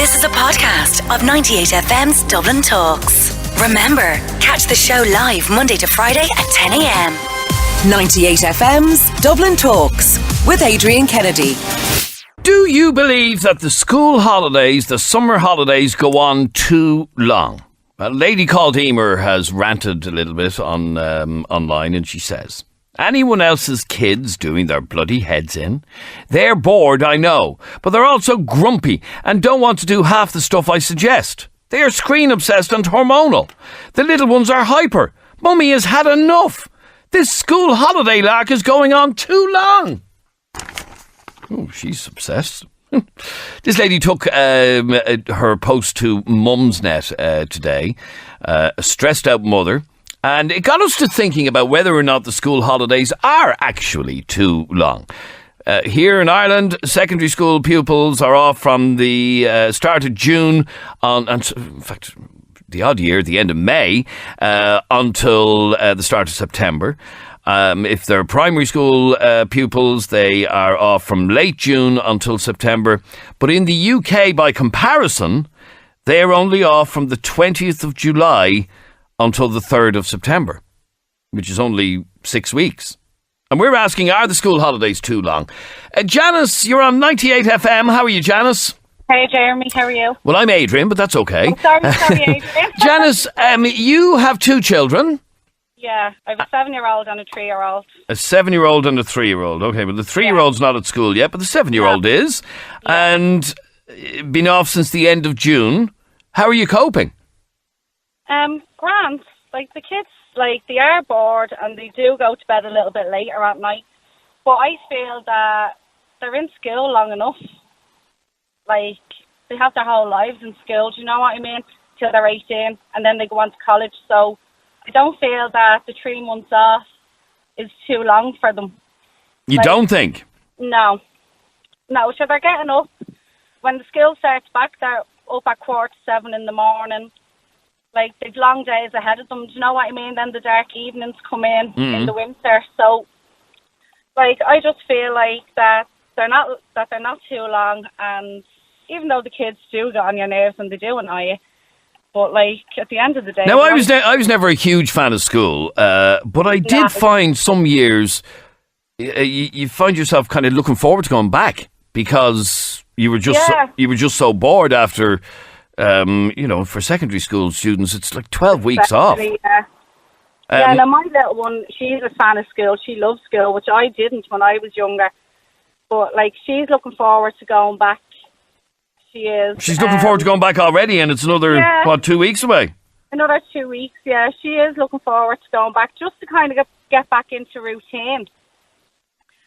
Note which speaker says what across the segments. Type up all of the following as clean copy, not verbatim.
Speaker 1: This is a podcast of 98FM's Dublin Talks. Remember, catch the show live Monday to Friday at 10 a.m. 98FM's Dublin Talks with Adrian Kennedy.
Speaker 2: Do you believe that the school holidays, the summer holidays, go on too long? A lady called Emer has ranted a little bit on online, and she says, anyone else's kids doing their bloody heads in? They're bored, I know, but they're also grumpy and don't want to do half the stuff I suggest. They are screen obsessed and hormonal. The little ones are hyper. Mummy has had enough. This school holiday lark is going on too long. Oh, she's obsessed. This lady took her post to Mumsnet today, a stressed out mother, and it got us to thinking about whether or not the school holidays are actually too long. Here in Ireland, secondary school pupils are off from the start of June, and in fact, the odd year, the end of May, until the start of September. If they're primary school pupils, they are off from late June until September. But in the UK, by comparison, they're only off from the 20th of July until the 3rd of September, which is only 6 weeks. And we're asking, are the school holidays too long? Janice, you're on 98FM. How are you, Janice?
Speaker 3: Hey, Jeremy, how are you?
Speaker 2: Well, I'm Adrian, but that's okay.
Speaker 3: Oh, sorry, Adrian.
Speaker 2: Janice, you have two children.
Speaker 3: Yeah, I have a 7-year-old and a 3-year-old.
Speaker 2: A 7-year-old and a 3-year-old. Okay, well, the 3-year-old's not at school yet, but the 7-year-old is. Yeah. And been off since the end of June. How are you coping?
Speaker 3: Grand. Like, the kids, they are bored and they do go to bed a little bit later at night. But I feel that they're in school long enough. Like, they have their whole lives in school, do you know what I mean? Till they're 18, and then they go on to college. So I don't feel that the 3 months off is too long for them.
Speaker 2: You don't think?
Speaker 3: No. No, so they're getting up. When the school starts back, they're up at 6:45 in the morning. Like, they've long days ahead of them. Do you know what I mean? Then the dark evenings come in the winter. So, I just feel like that they're not too long. And even though the kids do get on your nerves and they do annoy you, but at the end of the day...
Speaker 2: Now, I was never a huge fan of school, but I did find some years you find yourself kind of looking forward to going back because you were just so bored after... for secondary school students, it's like 12 weeks off.
Speaker 3: Yeah. Now my little one, she's a fan of school. She loves school, which I didn't when I was younger. But, she's looking forward to going back. She is. She's
Speaker 2: looking forward to going back already, and it's another, 2 weeks away?
Speaker 3: Another 2 weeks, yeah. She is looking forward to going back, just to kind of get back into routine.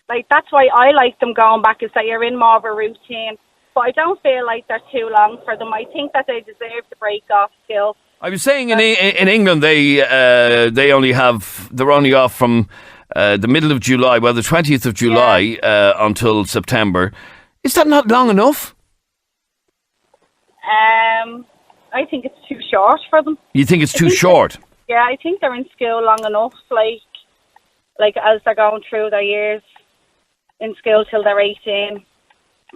Speaker 3: That's why I like them going back, is that you're in more of a routine. But I don't feel like they're too long for them. I think that they deserve to break off school. I
Speaker 2: was saying in England they're only off from the middle of July, the 20th of July until September. Is that not long enough?
Speaker 3: I think it's too short for them.
Speaker 2: You think it's too short?
Speaker 3: I think they're in school long enough. As they're going through their years in school till they're 18.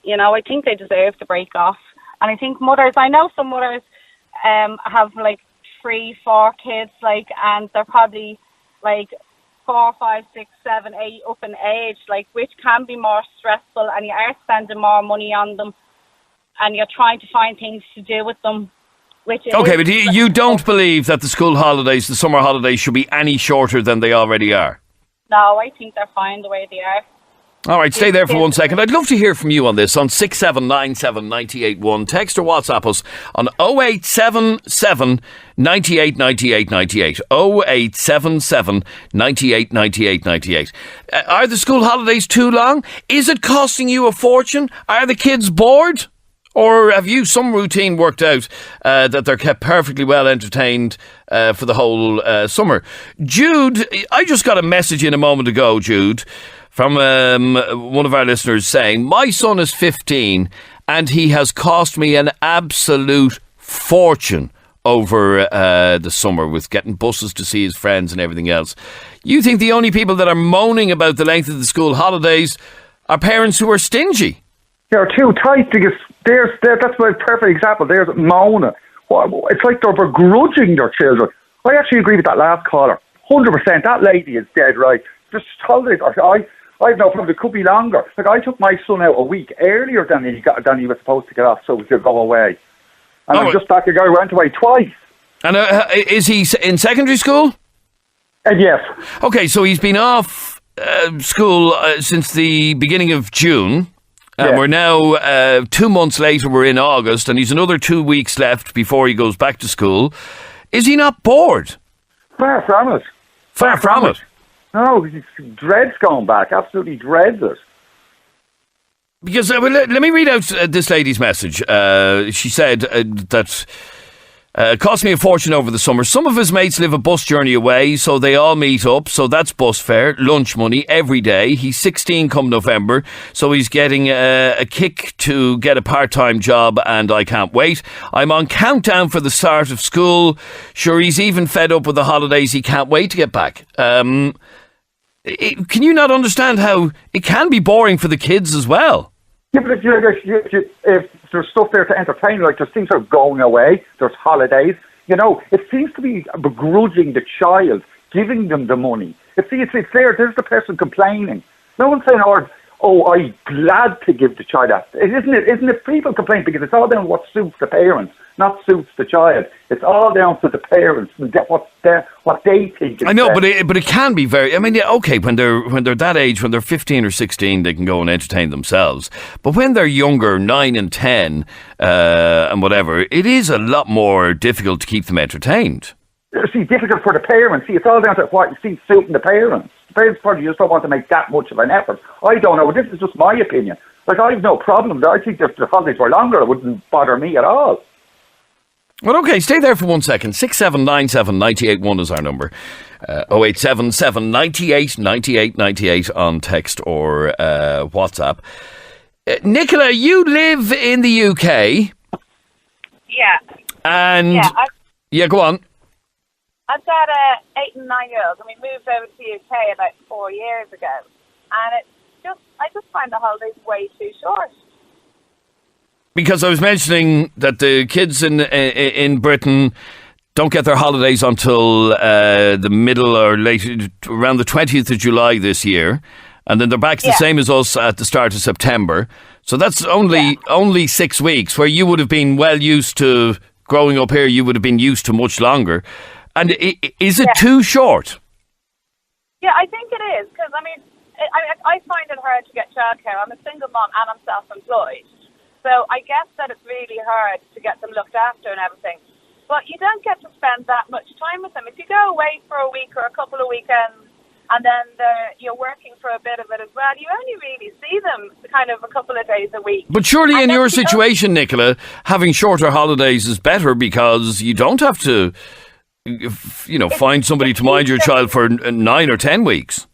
Speaker 3: I think they deserve to break off. And I think I know some mothers have 3, 4 kids, and they're probably 4, 5, 6, 7, 8 up in age, which can be more stressful, and you are spending more money on them, and you're trying to find things to do with them. But you don't believe that the school holidays, the summer holidays, should be any shorter than they already are? No, I think they're fine the way they are. All right, stay there for 1 second. I'd love to hear from you on this on 6797 981. Text or WhatsApp us on 0877 98 98 98. 0877 98 98 98. Are the school holidays too long? Is it costing you a fortune? Are the kids bored? Or have you some routine worked out that they're kept perfectly well entertained for the whole summer? Jude, I just got a message in a moment ago, Jude, from one of our listeners saying, my son is 15 and he has cost me an absolute fortune over the summer with getting buses to see his friends and everything else. You think the only people that are moaning about the length of the school holidays are parents who are stingy?
Speaker 4: They're too tight to get That's my perfect example. There's Mona. It's like they're begrudging their children. I actually agree with that last caller. 100%. That lady is dead right. Just holidays. I have no problem. It could be longer. Like, I took my son out a week earlier than he was supposed to get off, so we could go away. And I'm just back ago. I went away twice.
Speaker 2: And is he in secondary school?
Speaker 4: Yes.
Speaker 2: Okay, so he's been off school since the beginning of June. And we're now 2 months later, we're in August, and he's another 2 weeks left before he goes back to school. Is he not bored?
Speaker 4: Far from it.
Speaker 2: Far from it?
Speaker 4: No, he dreads going back. Absolutely dreads it.
Speaker 2: Because, let me read out this lady's message. She said that it cost me a fortune over the summer. Some of his mates live a bus journey away, so they all meet up. So that's bus fare, lunch money every day. He's 16 come November, so he's getting a kick to get a part-time job, and I can't wait. I'm on countdown for the start of school. Sure, he's even fed up with the holidays. He can't wait to get back. Can you not understand how it can be boring for the kids as well?
Speaker 4: Yeah, but if there's stuff there to entertain, like there's things that are going away, there's holidays, it seems to be begrudging the child, giving them the money. It's there, there's the person complaining. No one's saying, I'm glad to give the child that. Isn't it people complain because it's all down to what suits the parents, not suits the child. It's all down to the parents and what they think.
Speaker 2: I know, but it can be very. I mean, yeah, okay, when they're that age, when they're 15 or 16, they can go and entertain themselves. But when they're younger, 9 and 10, and whatever, it is a lot more difficult to keep them entertained.
Speaker 4: See, difficult for the parents. See, it's all down to what you see suiting the parents. The parents probably just don't want to make that much of an effort. I don't know. This is just my opinion. Like, I have no problem. I think if the holidays were longer, it wouldn't bother me at all.
Speaker 2: Well, okay, stay there for 1 second. 6797 981 is our number. 0877 98 98 98 on text or WhatsApp. Nicola, you live in the UK.
Speaker 3: Yeah.
Speaker 2: And yeah, go on.
Speaker 3: I've got 8 and 9 year olds, and we moved over to the UK about 4 years ago. And I just find the holidays way too short.
Speaker 2: Because I was mentioning that the kids in Britain don't get their holidays until the middle or late, around the 20th of July this year. And then they're back to the same as us at the start of September. So that's only 6 weeks, where you would have been well used to growing up here. You would have been used to much longer. And is it too short?
Speaker 3: Yeah, I think it is. Because, I find it hard to get childcare. I'm a single mom and I'm self-employed. So I guess that it's really hard to get them looked after and everything. But you don't get to spend that much time with them. If you go away for a week or a couple of weekends and then you're working for a bit of it as well, you only really see them kind of a couple of days a week.
Speaker 2: But surely in your situation, Nicola, having shorter holidays is better because you don't have to, find somebody to mind your child for 9 or 10 weeks.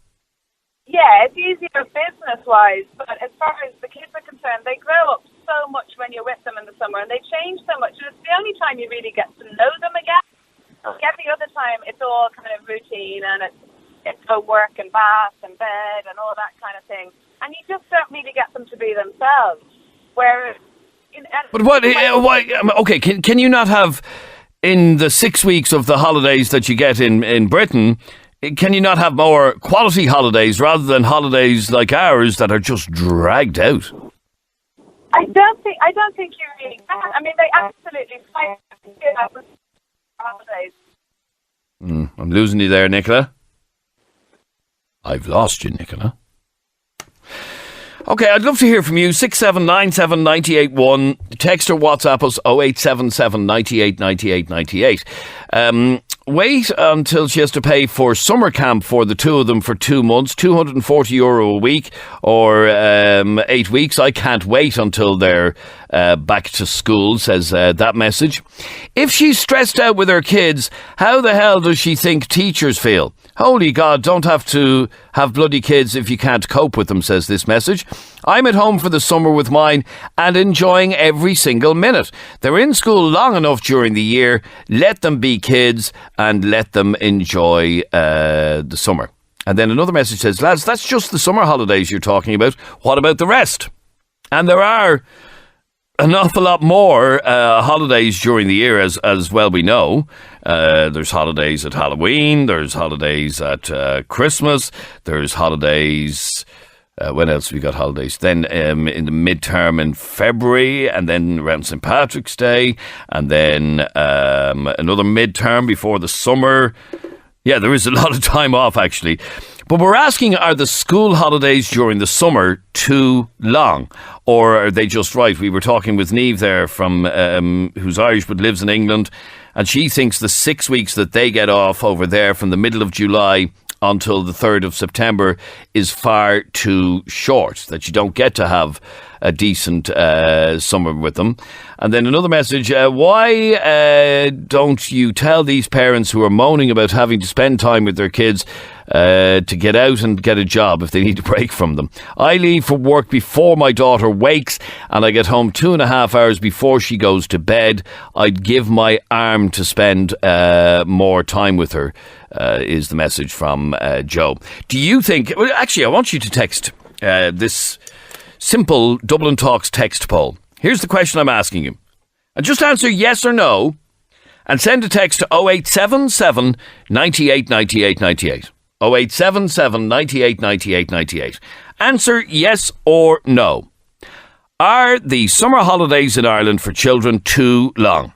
Speaker 3: Yeah, it's easier business-wise, but as far as the kids are concerned, they grow up so much when you're with them in the summer, and they change so much, and it's the only time you really get to know them again. Like every other time, it's all kind of routine, and it's work and bath and bed and all that kind of thing, and you just don't really get them to be themselves. Whereas,
Speaker 2: but why? Okay, can you not have in the 6 weeks of the holidays that you get in Britain? Can you not have more quality holidays rather than holidays like ours that are just dragged out?
Speaker 3: I don't think you really can. I mean, they absolutely fight holidays.
Speaker 2: I'm losing you there, Nicola. I've lost you, Nicola. Okay, I'd love to hear from you. 6797 981. Text or WhatsApp us 0877 98 98 98. Wait until she has to pay for summer camp for the two of them for 2 months, €240 a week or 8 weeks. I can't wait until they're back to school, says that message. If she's stressed out with her kids, how the hell does she think teachers feel? Holy God, don't have to have bloody kids if you can't cope with them, says this message. I'm at home for the summer with mine and enjoying every single minute. They're in school long enough during the year. Let them be kids and let them enjoy the summer. And then another message says, lads, that's just the summer holidays you're talking about. What about the rest? And there are an awful lot more holidays during the year, as well we know. There's holidays at Halloween, there's holidays at Christmas, there's holidays... when else have we got holidays? Then in the midterm in February, and then around St. Patrick's Day, and then another midterm before the summer. Yeah, there is a lot of time off, actually. But we're asking, are the school holidays during the summer too long? Or are they just right? We were talking with Niamh there, from who's Irish but lives in England, and she thinks the 6 weeks that they get off over there from the middle of July until the 3rd of September is far too short, that you don't get to have a decent summer with them. And then another message, why don't you tell these parents who are moaning about having to spend time with their kids to get out and get a job if they need a break from them? I leave for work before my daughter wakes and I get home 2.5 hours before she goes to bed. I'd give my arm to spend more time with her, is the message from Joe. Do you think... Well, actually, I want you to text this simple Dublin Talks text poll. Here's the question I'm asking you. And just answer yes or no and send a text to 0877 98 98 98. 0877 98 98 98. Answer yes or no. Are the summer holidays in Ireland for children too long?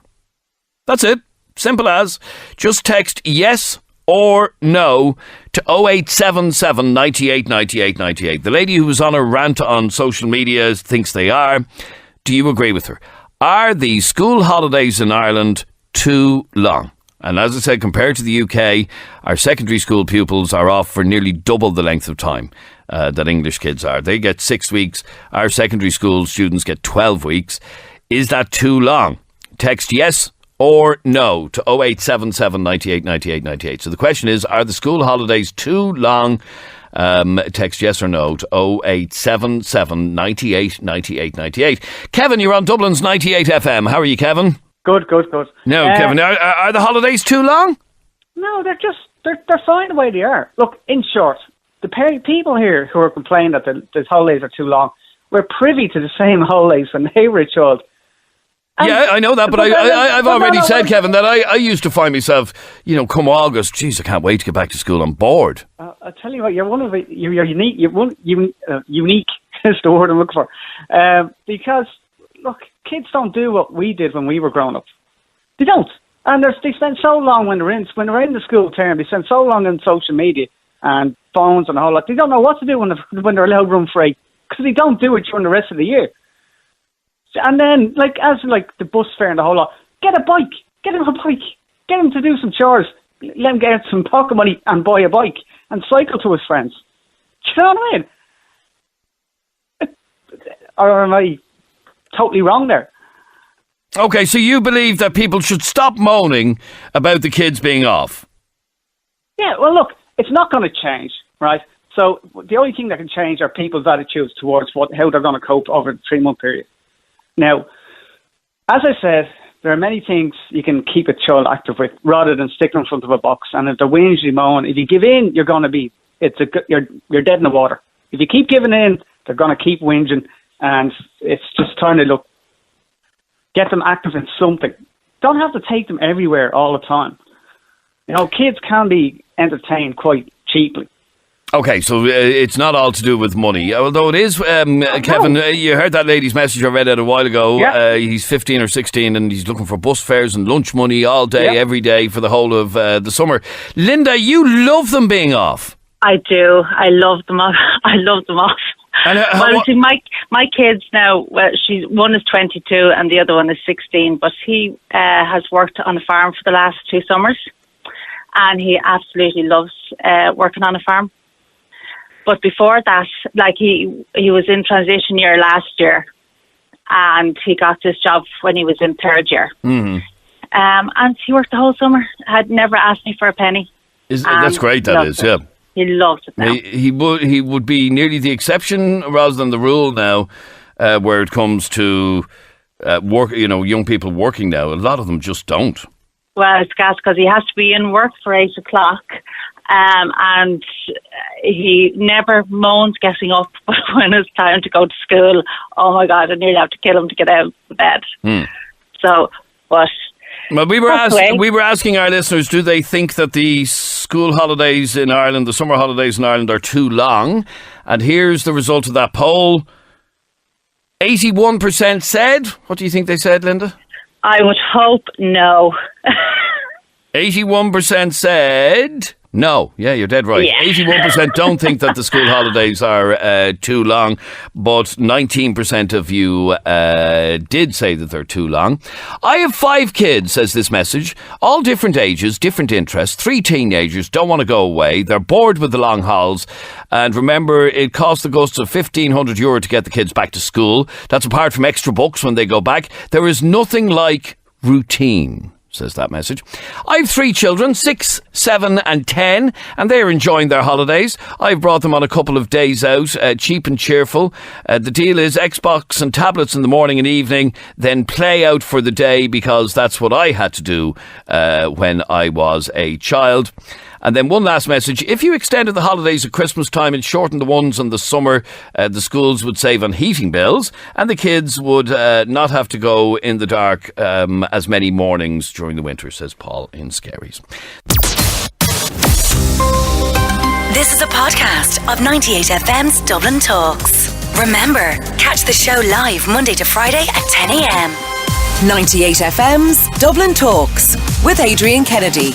Speaker 2: That's it. Simple as. Just text yes or no to 0877 98 98 98. The lady who was on a rant on social media thinks they are. Do you agree with her? Are the school holidays in Ireland too long? And as I said, compared to the UK, our secondary school pupils are off for nearly double the length of time that English kids are. They get 6 weeks. Our secondary school students get 12 weeks. Is that too long? Text yes or no to 0877 98 98 98. So the question is, are the school holidays too long? Text yes or no to 0877 98 98 98. Kevin, you're on Dublin's 98FM. How are you, Kevin?
Speaker 5: Good.
Speaker 2: No, Kevin, are the holidays too long?
Speaker 5: No, they're fine the way they are. Look, in short, the people here who are complaining that the holidays are too long, we're privy to the same holidays when they were a child. And
Speaker 2: yeah, I know that, but I've already said, Kevin, that I used to find myself, come August, geez, I can't wait to get back to school. I'm bored.
Speaker 5: I'll tell you what, you're unique. Unique is the word I'm looking for. Because, look, kids don't do what we did when we were growing up. They don't. And they spend so long when they're in the school term, they spend so long on social media and phones and a whole lot. They don't know what to do when they're allowed room free, because they don't do it during the rest of the year. And then, as the bus fare and the whole lot, get a bike. Get him a bike. Get him to do some chores. Let him get some pocket money and buy a bike and cycle to his friends. Do you know what I mean? Or am I totally wrong there?
Speaker 2: Okay, so you believe that people should stop moaning about the kids being off?
Speaker 5: Yeah, well, look, it's not going to change, right? So the only thing that can change are people's attitudes towards how they're going to cope over the 3-month period. Now, as I said, there are many things you can keep a child active with rather than stick them in front of a box. And if they're whinging, moan, if you give in, you're going to be you're dead in the water. If you keep giving in, they're going to keep whinging, and it's just trying to get them active in something. Don't have to take them everywhere all the time. Kids can be entertained quite cheaply.
Speaker 2: Okay, so it's not all to do with money. Although it is, Kevin, you heard that lady's message I read out a while ago. Yeah. He's 15 or 16 and he's looking for bus fares and lunch money all day, every day for the whole of the summer. Linda, you love them being off.
Speaker 6: I do. I love them off. I love them off.
Speaker 2: And
Speaker 6: see, my kids now, one is 22 and the other one is 16, but he has worked on a farm for the last 2 summers and he absolutely loves working on a farm. But before that, he was in transition year last year and he got this job when he was in 3rd year. Mm-hmm. And he worked the whole summer, had never asked me for a penny.
Speaker 2: That's great, that is, yeah.
Speaker 6: He loves it now.
Speaker 2: He would be nearly the exception rather than the rule now, where it comes to work. Young people working now. A lot of them just don't.
Speaker 6: Well, it's gas because he has to be in work for 8 o'clock, And he never moans getting up, but when it's time to go to school, oh my God, I nearly have to kill him to get out of bed. So, but...
Speaker 2: Well, we were asking our listeners, do they think that the school holidays in Ireland, the summer holidays in Ireland, are too long? And here's the result of that poll. 81% said. What do you think they said, Linda?
Speaker 6: I would hope no.
Speaker 2: 81% said... No, yeah, you're dead right. Yeah. 81% don't think that the school holidays are too long, but 19% of you did say that they're too long. I have 5 kids, says this message, all different ages, different interests, 3 teenagers, don't want to go away, they're bored with the long hauls, and remember, it costs the gusts of €1,500 to get the kids back to school. That's apart from extra books when they go back. There is nothing like routine, says that message. I've 3 children, 6, 7 and 10, and they're enjoying their holidays. I've brought them on a couple of days out, cheap and cheerful. The deal is Xbox and tablets in the morning and evening, then play out for the day, because that's what I had to do when I was a child. And then one last message. If you extended the holidays at Christmas time and shortened the ones in the summer, the schools would save on heating bills and the kids would not have to go in the dark as many mornings during the winter, says Paul in Skerries.
Speaker 1: This is a podcast of 98FM's Dublin Talks. Remember, catch the show live Monday to Friday at 10 a.m. 98FM's Dublin Talks with Adrian Kennedy.